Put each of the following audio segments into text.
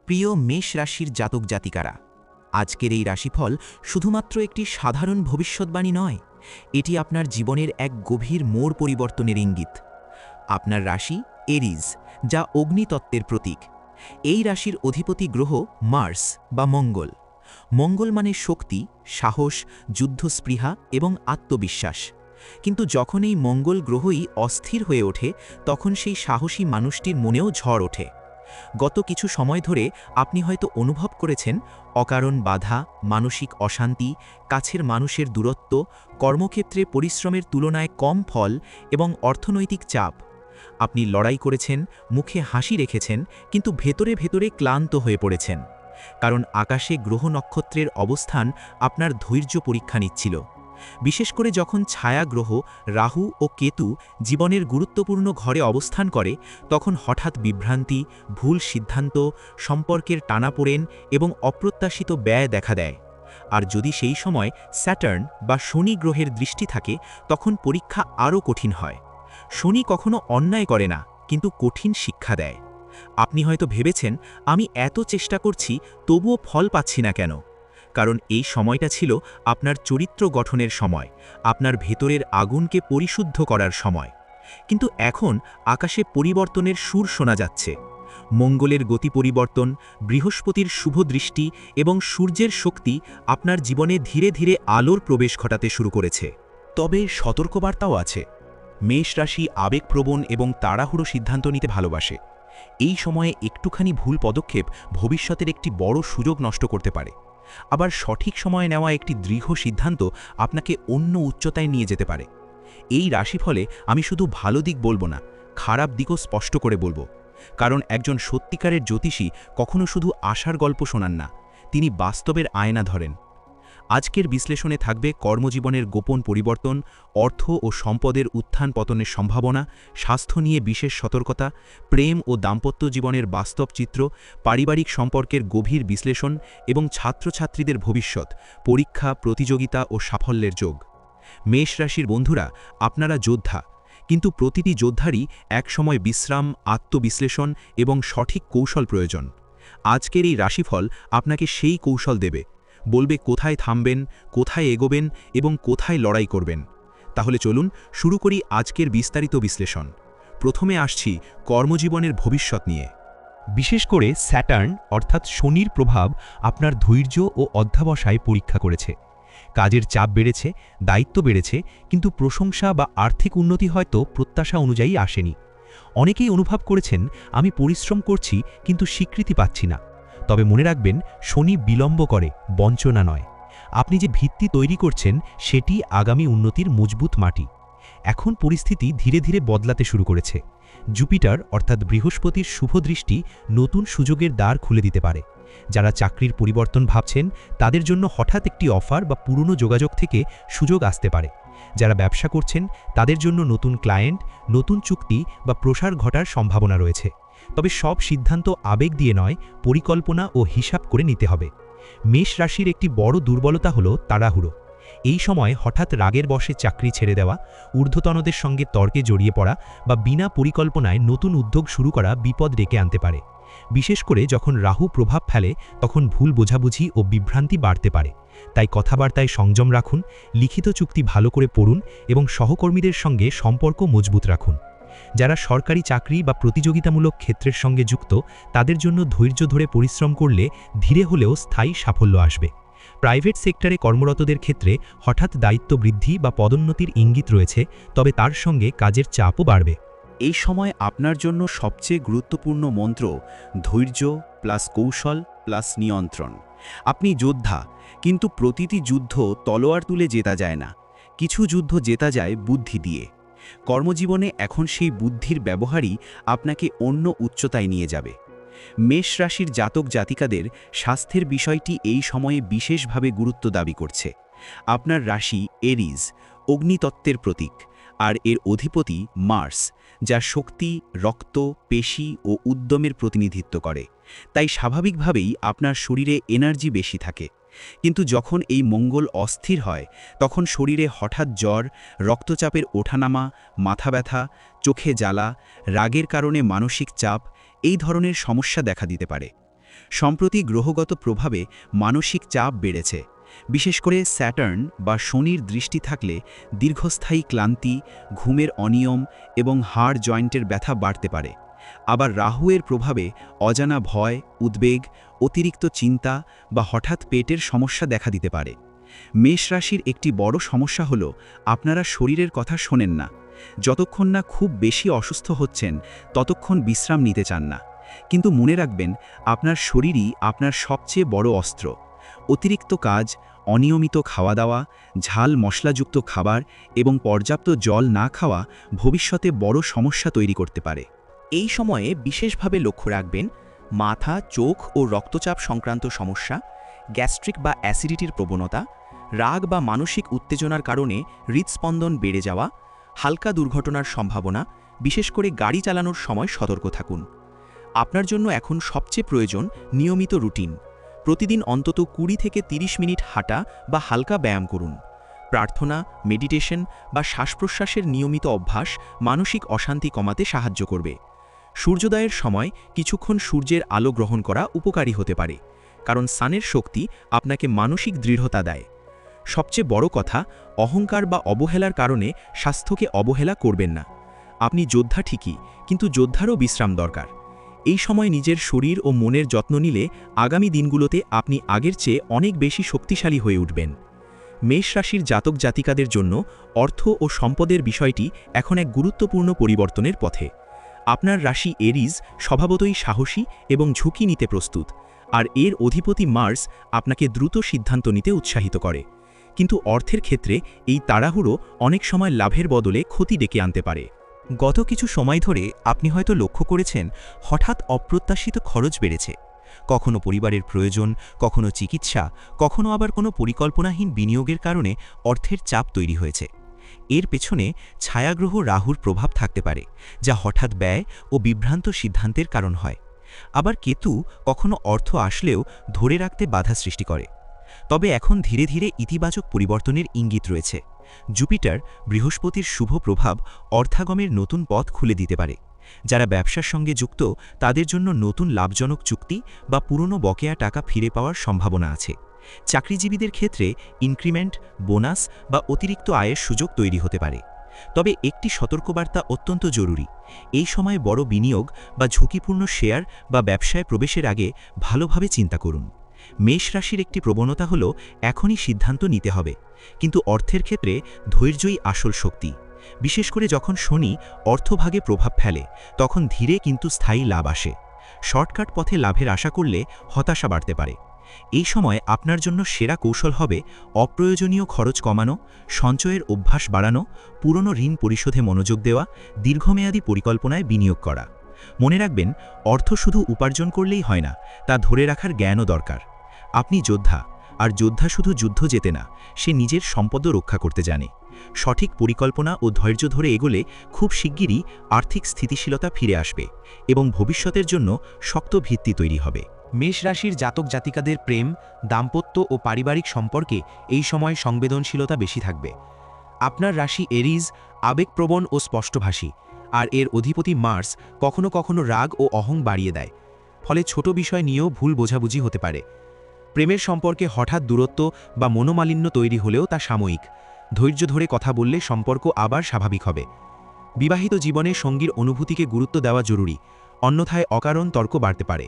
প্রিয় মেষ রাশির জাতক জাতিকারা, আজকের এই রাশিফল শুধুমাত্র একটি সাধারণ ভবিষ্যৎবাণী নয়, এটি আপনার জীবনের এক গভীর মোড় পরিবর্তনের ইঙ্গিত। আপনার রাশি এরিজ, যা অগ্নিতত্ত্বের প্রতীক। এই রাশির অধিপতি গ্রহ মার্স বা মঙ্গল। মঙ্গল মানে শক্তি, সাহস, যুদ্ধস্পৃহা এবং আত্মবিশ্বাস। কিন্তু যখন এই মঙ্গল গ্রহই অস্থির হয়ে ওঠে, তখন সেই সাহসী মানুষটির মনেও ঝড় ওঠে। গত কিছু সময় ধরে আপনি হয়তো অনুভব করেছেন অকারণ বাধা, মানসিক অশান্তি, কাছের মানুষের দূরত্ব, কর্মক্ষেত্রে পরিশ্রমের তুলনায় কম ফল এবং অর্থনৈতিক চাপ। আপনি লড়াই করেছেন, মুখে হাসি রেখেছেন, কিন্তু ভেতরে ভেতরে ক্লান্ত হয়ে পড়েছেন। কারণ আকাশে গ্রহ নক্ষত্রের অবস্থান আপনার ধৈর্য পরীক্ষা নিচ্ছিল। বিশেষ করে যখন ছায়া গ্রহ রাহু ও কেতু জীবনের গুরুত্বপূর্ণ ঘরে অবস্থান করে, তখন হঠাৎ বিভ্রান্তি, ভুল সিদ্ধান্ত, সম্পর্কের টানাপোড়েন এবং অপ্রত্যাশিত ব্যয় দেখা দেয়। আর যদি সেই সময় স্যাটার্ন বা শনি গ্রহের দৃষ্টি থাকে, তখন পরীক্ষা আরও কঠিন হয়। শনি কখনো অন্যায় করে না, কিন্তু কঠিন শিক্ষা দেয়। আপনি হয়তো ভেবেছেন, আমি এত চেষ্টা করছি, তবুও ফল পাচ্ছি না কেন? কারণ এই সময়টা ছিল আপনার চরিত্র গঠনের সময়, আপনার ভেতরের আগুনকে পরিশুদ্ধ করার সময়। কিন্তু এখন আকাশে পরিবর্তনের সুর শোনা যাচ্ছে। মঙ্গলের গতি পরিবর্তন, বৃহস্পতির শুভ দৃষ্টি এবং সূর্যের শক্তি আপনার জীবনে ধীরে ধীরে আলোর প্রবেশ ঘটাতে শুরু করেছে। তবে সতর্কবার্তাও আছে। মেষ রাশি আবেগপ্রবণ এবং তাড়াহুড়ো সিদ্ধান্ত নিতে ভালোবাসে। এই সময়ে একটুখানি ভুল পদক্ষেপ ভবিষ্যতের একটি বড় সুযোগ নষ্ট করতে পারে। আবার সঠিক সময়ে নেওয়া একটি দৃঢ় সিদ্ধান্ত আপনাকে অন্য উচ্চতায় নিয়ে যেতে পারে। এই রাশিফলে আমি শুধু ভালো দিক বলবো না, খারাপ দিকও স্পষ্ট করে বলবো। কারণ একজন সত্যিকারের জ্যোতিষী কখনো শুধু আশার গল্প শোনান না, তিনি বাস্তবের আয়না ধরেন। আজকের বিশ্লেষণে থাকবে কর্মজীবনের গোপন পরিবর্তন, অর্থ ও সম্পদের উত্থান পতনের সম্ভাবনা, স্বাস্থ্য নিয়ে বিশেষ সতর্কতা, প্রেম ও দাম্পত্য জীবনের বাস্তব চিত্র, পারিবারিক সম্পর্কের গভীর বিশ্লেষণ এবং ছাত্রছাত্রীদের ভবিষ্যৎ, পরীক্ষা, প্রতিযোগিতা ও সাফল্যের যোগ। মেষ রাশির বন্ধুরা, আপনারা যোদ্ধা, কিন্তু প্রতিটি যোদ্ধারই একসময় বিশ্রাম, আত্মবিশ্লেষণ এবং সঠিক কৌশল প্রয়োজন। আজকের এই রাশিফল আপনাকে সেই কৌশল দেবে, বলবে কোথায় থামবেন, কোথায় এগোবেন এবং কোথায় লড়াই করবেন। তাহলে চলুন শুরু করি আজকের বিস্তারিত বিশ্লেষণ। প্রথমে আসছি কর্মজীবনের ভবিষ্যৎ নিয়ে। বিশেষ করে স্যাটার্ন অর্থাৎ শনির প্রভাব আপনার ধৈর্য ও অধ্যবসায় পরীক্ষা করেছে। কাজের চাপ বেড়েছে, দায়িত্ব বেড়েছে, কিন্তু প্রশংসা বা আর্থিক উন্নতি হয়তো প্রত্যাশা অনুযায়ী আসেনি। অনেকেই অনুভব করেছেন, আমি পরিশ্রম করছি কিন্তু স্বীকৃতি পাচ্ছি না। তবে মনে রাখবেন, শনি বিলম্ব করে, বঞ্চনা নয়। আপনি যে ভিত্তি তৈরি করছেন সেটি আগামী উন্নতির মজবুত মাটি। এখন পরিস্থিতি ধীরে ধীরে বদলাতে শুরু করেছে। জুপিটার অর্থাৎ বৃহস্পতির শুভ দৃষ্টি নতুন সুযোগের দ্বার খুলে দিতে পারে। যারা চাকরির পরিবর্তন ভাবছেন, তাদের জন্য হঠাৎ একটি অফার বা পুরনো যোগাযোগ থেকে সুযোগ আসতে পারে। যারা ব্যবসা করছেন, তাদের জন্য নতুন ক্লায়েন্ট, নতুন চুক্তি বা প্রসার ঘটার সম্ভাবনা রয়েছে। তবে সব সিদ্ধান্ত আবেগ দিয়ে নয়, পরিকল্পনা ও হিসাব করে নিতে হবে। মেষ রাশির একটি বড় দুর্বলতা হল তাড়াহুড়ো। এই সময় হঠাৎ রাগের বশে চাকরি ছেড়ে দেওয়া, ঊর্ধ্বতনদের সঙ্গে তর্কে জড়িয়ে পড়া বা বিনা পরিকল্পনায় নতুন উদ্যোগ শুরু করা বিপদ ডেকে আনতে পারে। বিশেষ করে যখন রাহু প্রভাব ফেলে, তখন ভুল বোঝাবুঝি ও বিভ্রান্তি বাড়তে পারে। তাই কথাবার্তায় সংযম রাখুন, লিখিত চুক্তি ভালো করে পড়ুন এবং সহকর্মীদের সঙ্গে সম্পর্ক মজবুত রাখুন। যারা সরকারি চাকরি বা প্রতিযোগিতামূলক ক্ষেত্রের সঙ্গে যুক্ত, তাদের জন্য ধৈর্য ধরে পরিশ্রম করলে ধীরে হলেও স্থায়ী সাফল্য আসবে। প্রাইভেট সেক্টরে কর্মরতদের ক্ষেত্রে হঠাৎ দায়িত্ব বৃদ্ধি বা পদোন্নতির ইঙ্গিত রয়েছে, তবে তার সঙ্গে কাজের চাপও বাড়বে। এই সময় আপনার জন্য সবচেয়ে গুরুত্বপূর্ণ মন্ত্র ধৈর্য প্লাস কৌশল প্লাস নিয়ন্ত্রণ। আপনি যোদ্ধা, কিন্তু প্রতিটি যুদ্ধ তলোয়ার তুলে জেতা যায় না। কিছু যুদ্ধ জেতা যায় বুদ্ধি দিয়ে। কর্মজীবনে এখন সেই বুদ্ধির ব্যবহারই আপনাকে অন্য উচ্চতায় নিয়ে যাবে। মেষ রাশির জাতক জাতিকাদের স্বাস্থ্যের বিষয়টি এই সময়ে বিশেষভাবে গুরুত্ব দাবি করছে। আপনার রাশি এরিজ, অগ্নিতত্ত্বের প্রতীক, আর এর অধিপতি মার্স, যা শক্তি, রক্ত, পেশি ও উদ্যমের প্রতিনিধিত্ব করে। তাই স্বাভাবিকভাবেই আপনার শরীরে এনার্জি বেশি থাকে। কিন্তু যখন এই মঙ্গল অস্থির হয়, তখন শরীরে হঠাৎ জ্বর, রক্তচাপের ওঠানামা, মাথা ব্যথা, চোখে জ্বালা, রাগের কারণে মানসিক চাপ, এই ধরনের সমস্যা দেখা দিতে পারে। সম্প্রতি গ্রহগত প্রভাবে মানসিক চাপ বেড়েছে। বিশেষ করে স্যাটার্ন বা শনির দৃষ্টি থাকলে দীর্ঘস্থায়ী ক্লান্তি, ঘুমের অনিয়ম এবং হাড় জয়েন্টের ব্যথা বাড়তে পারে। আবার রাহুয়ের প্রভাবে অজানা ভয়, উদ্বেগ, অতিরিক্ত চিন্তা বা হঠাৎ পেটের সমস্যা দেখা দিতে পারে। মেষ রাশির একটি বড় সমস্যা হল আপনারা শরীরের কথা শোনেন না। যতক্ষণ না খুব বেশি অসুস্থ হচ্ছেন ততক্ষণ বিশ্রাম নিতে চান না। কিন্তু মনে রাখবেন, আপনার শরীরই আপনার সবচেয়ে বড় অস্ত্র। অতিরিক্ত কাজ, অনিয়মিত খাওয়া দাওয়া, ঝাল মশলাযুক্ত খাবার এবং পর্যাপ্ত জল না খাওয়া ভবিষ্যতে বড় সমস্যা তৈরি করতে পারে। এই সময়ে বিশেষভাবে লক্ষ্য রাখবেন মাথা, চোখ ও রক্তচাপ সংক্রান্ত সমস্যা, গ্যাস্ট্রিক বা অ্যাসিডিটির প্রবণতা, রাগ বা মানসিক উত্তেজনার কারণে হৃদস্পন্দন বেড়ে যাওয়া, হালকা দুর্ঘটনার সম্ভাবনা, বিশেষ করে গাড়ি চালানোর সময় সতর্ক থাকুন। আপনার জন্য এখন সবচেয়ে প্রয়োজন নিয়মিত রুটিন। প্রতিদিন অন্তত 20 থেকে 30 মিনিট হাঁটা বা হালকা ব্যায়াম করুন। প্রার্থনা, মেডিটেশন বা শ্বাসপ্রশ্বাসের নিয়মিত অভ্যাস মানসিক অশান্তি কমাতে সাহায্য করবে। সূর্যোদয়ের সময় কিছুক্ষণ সূর্যের আলো গ্রহণ করা উপকারী হতে পারে, কারণ সানের শক্তি আপনাকে মানসিক দৃঢ়তা দেয়। সবচেয়ে বড় কথা, অহংকার বা অবহেলার কারণে স্বাস্থ্যকে অবহেলা করবেন না। আপনি যোদ্ধা ঠিকই, কিন্তু যোদ্ধারও বিশ্রাম দরকার। এই সময় নিজের শরীর ও মনের যত্ন নিলে আগামী দিনগুলোতে আপনি আগের চেয়ে অনেক বেশি শক্তিশালী হয়ে উঠবেন। মেষ রাশির জাতক জাতিকাদের জন্য অর্থ ও সম্পদের বিষয়টি এখন এক গুরুত্বপূর্ণ পরিবর্তনের পথে। আপনার রাশি এরিজ স্বভাবতই সাহসী এবং ঝুঁকি নিতে প্রস্তুত, আর এর অধিপতি মার্স আপনাকে দ্রুত সিদ্ধান্ত নিতে উৎসাহিত করে। কিন্তু অর্থের ক্ষেত্রে এই তাড়াহুড়ো অনেক সময় লাভের বদলে ক্ষতি ডেকে আনতে পারে। গত কিছু সময় ধরে আপনি হয়তো লক্ষ্য করেছেন হঠাৎ অপ্রত্যাশিত খরচ বেড়েছে। কখনো পরিবারের প্রয়োজন, কখনো চিকিৎসা, কখনো আবার কোনো পরিকল্পনাহীন বিনিয়োগের কারণে অর্থের চাপ তৈরি হয়েছে। এর পেছনে ছায়াগ্রহ রাহুর প্রভাব থাকতে পারে, যা হঠাৎ ব্যয় ও বিভ্রান্ত সিদ্ধান্তের কারণ হয়। আবার কেতু কখনো অর্থ আসলেও ধরে রাখতে বাধা সৃষ্টি করে। তবে এখন ধীরে ধীরে ইতিবাচক পরিবর্তনের ইঙ্গিত রয়েছে। জুপিটার, বৃহস্পতির শুভ প্রভাব অর্থাগমের নতুন পথ খুলে দিতে পারে। যারা ব্যবসার সঙ্গে যুক্ত তাদের জন্য নতুন লাভজনক চুক্তি বা পুরনো বকেয়া টাকা ফিরে পাওয়ার সম্ভাবনা আছে। চাকরিজীবীদের ক্ষেত্রে ইনক্রিমেন্ট, বোনাস বা অতিরিক্ত আয়ের সুযোগ তৈরি হতে পারে। তবে একটি সতর্কবার্তা অত্যন্ত জরুরি। এই সময়ে বড় বিনিয়োগ বা ঝুঁকিপূর্ণ শেয়ার বা ব্যবসায় প্রবেশের আগে ভালোভাবে চিন্তা করুন। মেষ রাশির একটি প্রবণতা হল এখনই সিদ্ধান্ত নিতে হবে, কিন্তু অর্থের ক্ষেত্রে ধৈর্যই আসল শক্তি। বিশেষ করে যখন শনি অর্থভাগে প্রভাব ফেলে, তখন ধীরে কিন্তু স্থায়ী লাভ আসে। শর্টকাট পথে লাভের আশা করলে হতাশা বাড়তে পারে। এই সময় আপনার জন্য সেরা কৌশল হবে অপ্রয়োজনীয় খরচ কমানো, সঞ্চয়ের অভ্যাস বাড়ানো, পুরনো ঋণ পরিশোধে মনোযোগ দেওয়া, দীর্ঘমেয়াদী পরিকল্পনায় বিনিয়োগ করা। মনে রাখবেন, অর্থ শুধু উপার্জন করলেই হয় না, তা ধরে রাখার জ্ঞানও দরকার। আপনি যোদ্ধা, আর যোদ্ধা শুধু যুদ্ধ জেতে না, সে নিজের সম্পদও রক্ষা করতে জানে। সঠিক পরিকল্পনা ও ধৈর্য ধরে এগোলে খুব শিগগিরই আর্থিক স্থিতিশীলতা ফিরে আসবে এবং ভবিষ্যতের জন্য শক্ত ভিত্তি তৈরি হবে। মেষ রাশির জাতক জাতিকাদের প্রেম, দাম্পত্য ও পারিবারিক সম্পর্কে এই সময় সংবেদনশীলতা বেশি থাকবে। আপনার রাশি এরিজ আবেগপ্রবণ ও স্পষ্টভাষী, আর এর অধিপতি মার্স কখনো কখনো রাগ ও অহং বাড়িয়ে দেয়। ফলে ছোট বিষয় নিয়েও ভুল বোঝাবুঝি হতে পারে। প্রেমের সম্পর্কে হঠাৎ দূরত্ব বা মনোমালিন্য তৈরি হলেও তা সাময়িক। ধৈর্য ধরে কথা বললে সম্পর্ক আবার স্বাভাবিক হবে। বিবাহিত জীবনে সঙ্গীর অনুভূতিকে গুরুত্ব দেওয়া জরুরি, অন্যথায় অকারণ তর্ক বাড়তে পারে।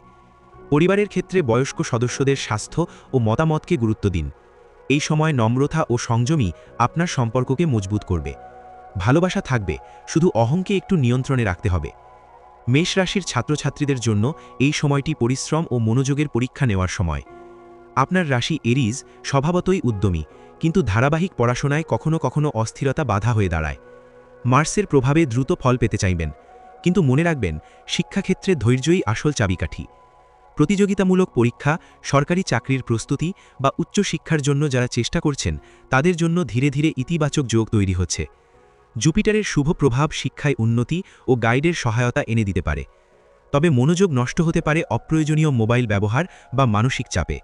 পরিবারের ক্ষেত্রে বয়স্ক সদস্যদের স্বাস্থ্য ও মতামতকে গুরুত্ব দিন। এই সময় নম্রতা ও সংযমী আপনার সম্পর্ককে মজবুত করবে। ভালোবাসা থাকবে, শুধু অহংকে একটু নিয়ন্ত্রণে রাখতে হবে। মেষ রাশির ছাত্রছাত্রীদের জন্য এই সময়টি পরিশ্রম ও মনোযোগের পরীক্ষা নেওয়ার সময়। আপনার রাশি এরিজ স্বভাবতই উদ্যমী, কিন্তু ধারাবাহিক পড়াশোনায় কখনো কখনো অস্থিরতা বাধা হয়ে দাঁড়ায়। মার্সের প্রভাবে দ্রুত ফল পেতে চাইবেন, কিন্তু মনে রাখবেন, শিক্ষাক্ষেত্রে ধৈর্যই আসল চাবিকাঠি। প্রতিযোগিতামূলক পরীক্ষা, সরকারি চাকরির প্রস্তুতি বা উচ্চশিক্ষার জন্য যারা চেষ্টা করছেন তাদের জন্য ধীরে ধীরে ইতিবাচক যোগ তৈরি হচ্ছে। জুপিটারের শুভ প্রভাব শিক্ষায় উন্নতি ও গাইডের সহায়তা এনে দিতে পারে। তবে মনোযোগ নষ্ট হতে পারে অপ্রয়োজনীয় মোবাইল ব্যবহার বা মানসিক চাপে।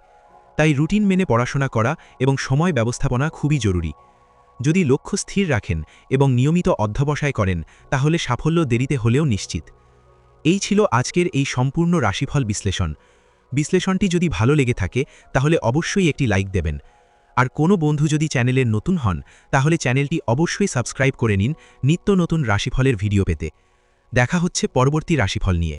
তাই রুটিন মেনে পড়াশোনা করা এবং সময় ব্যবস্থাপনা খুবই জরুরি। যদি লক্ষ্য স্থির রাখেন এবং নিয়মিত অধ্যবসায় করেন, তাহলে সাফল্য দেরিতে হলেও নিশ্চিত। এই ছিল আজকের এই সম্পূর্ণ রাশিফল বিশ্লেষণ। বিশ্লেষণটি যদি ভালো লেগে থাকে তাহলে অবশ্যই একটি লাইক দেবেন। আর কোনো বন্ধু যদি চ্যানেলের নতুন হন তাহলে চ্যানেলটি অবশ্যই সাবস্ক্রাইব করে নিন নিত্য নতুন রাশিফলের ভিডিও পেতে। দেখা হচ্ছে পরবর্তী রাশিফল নিয়ে।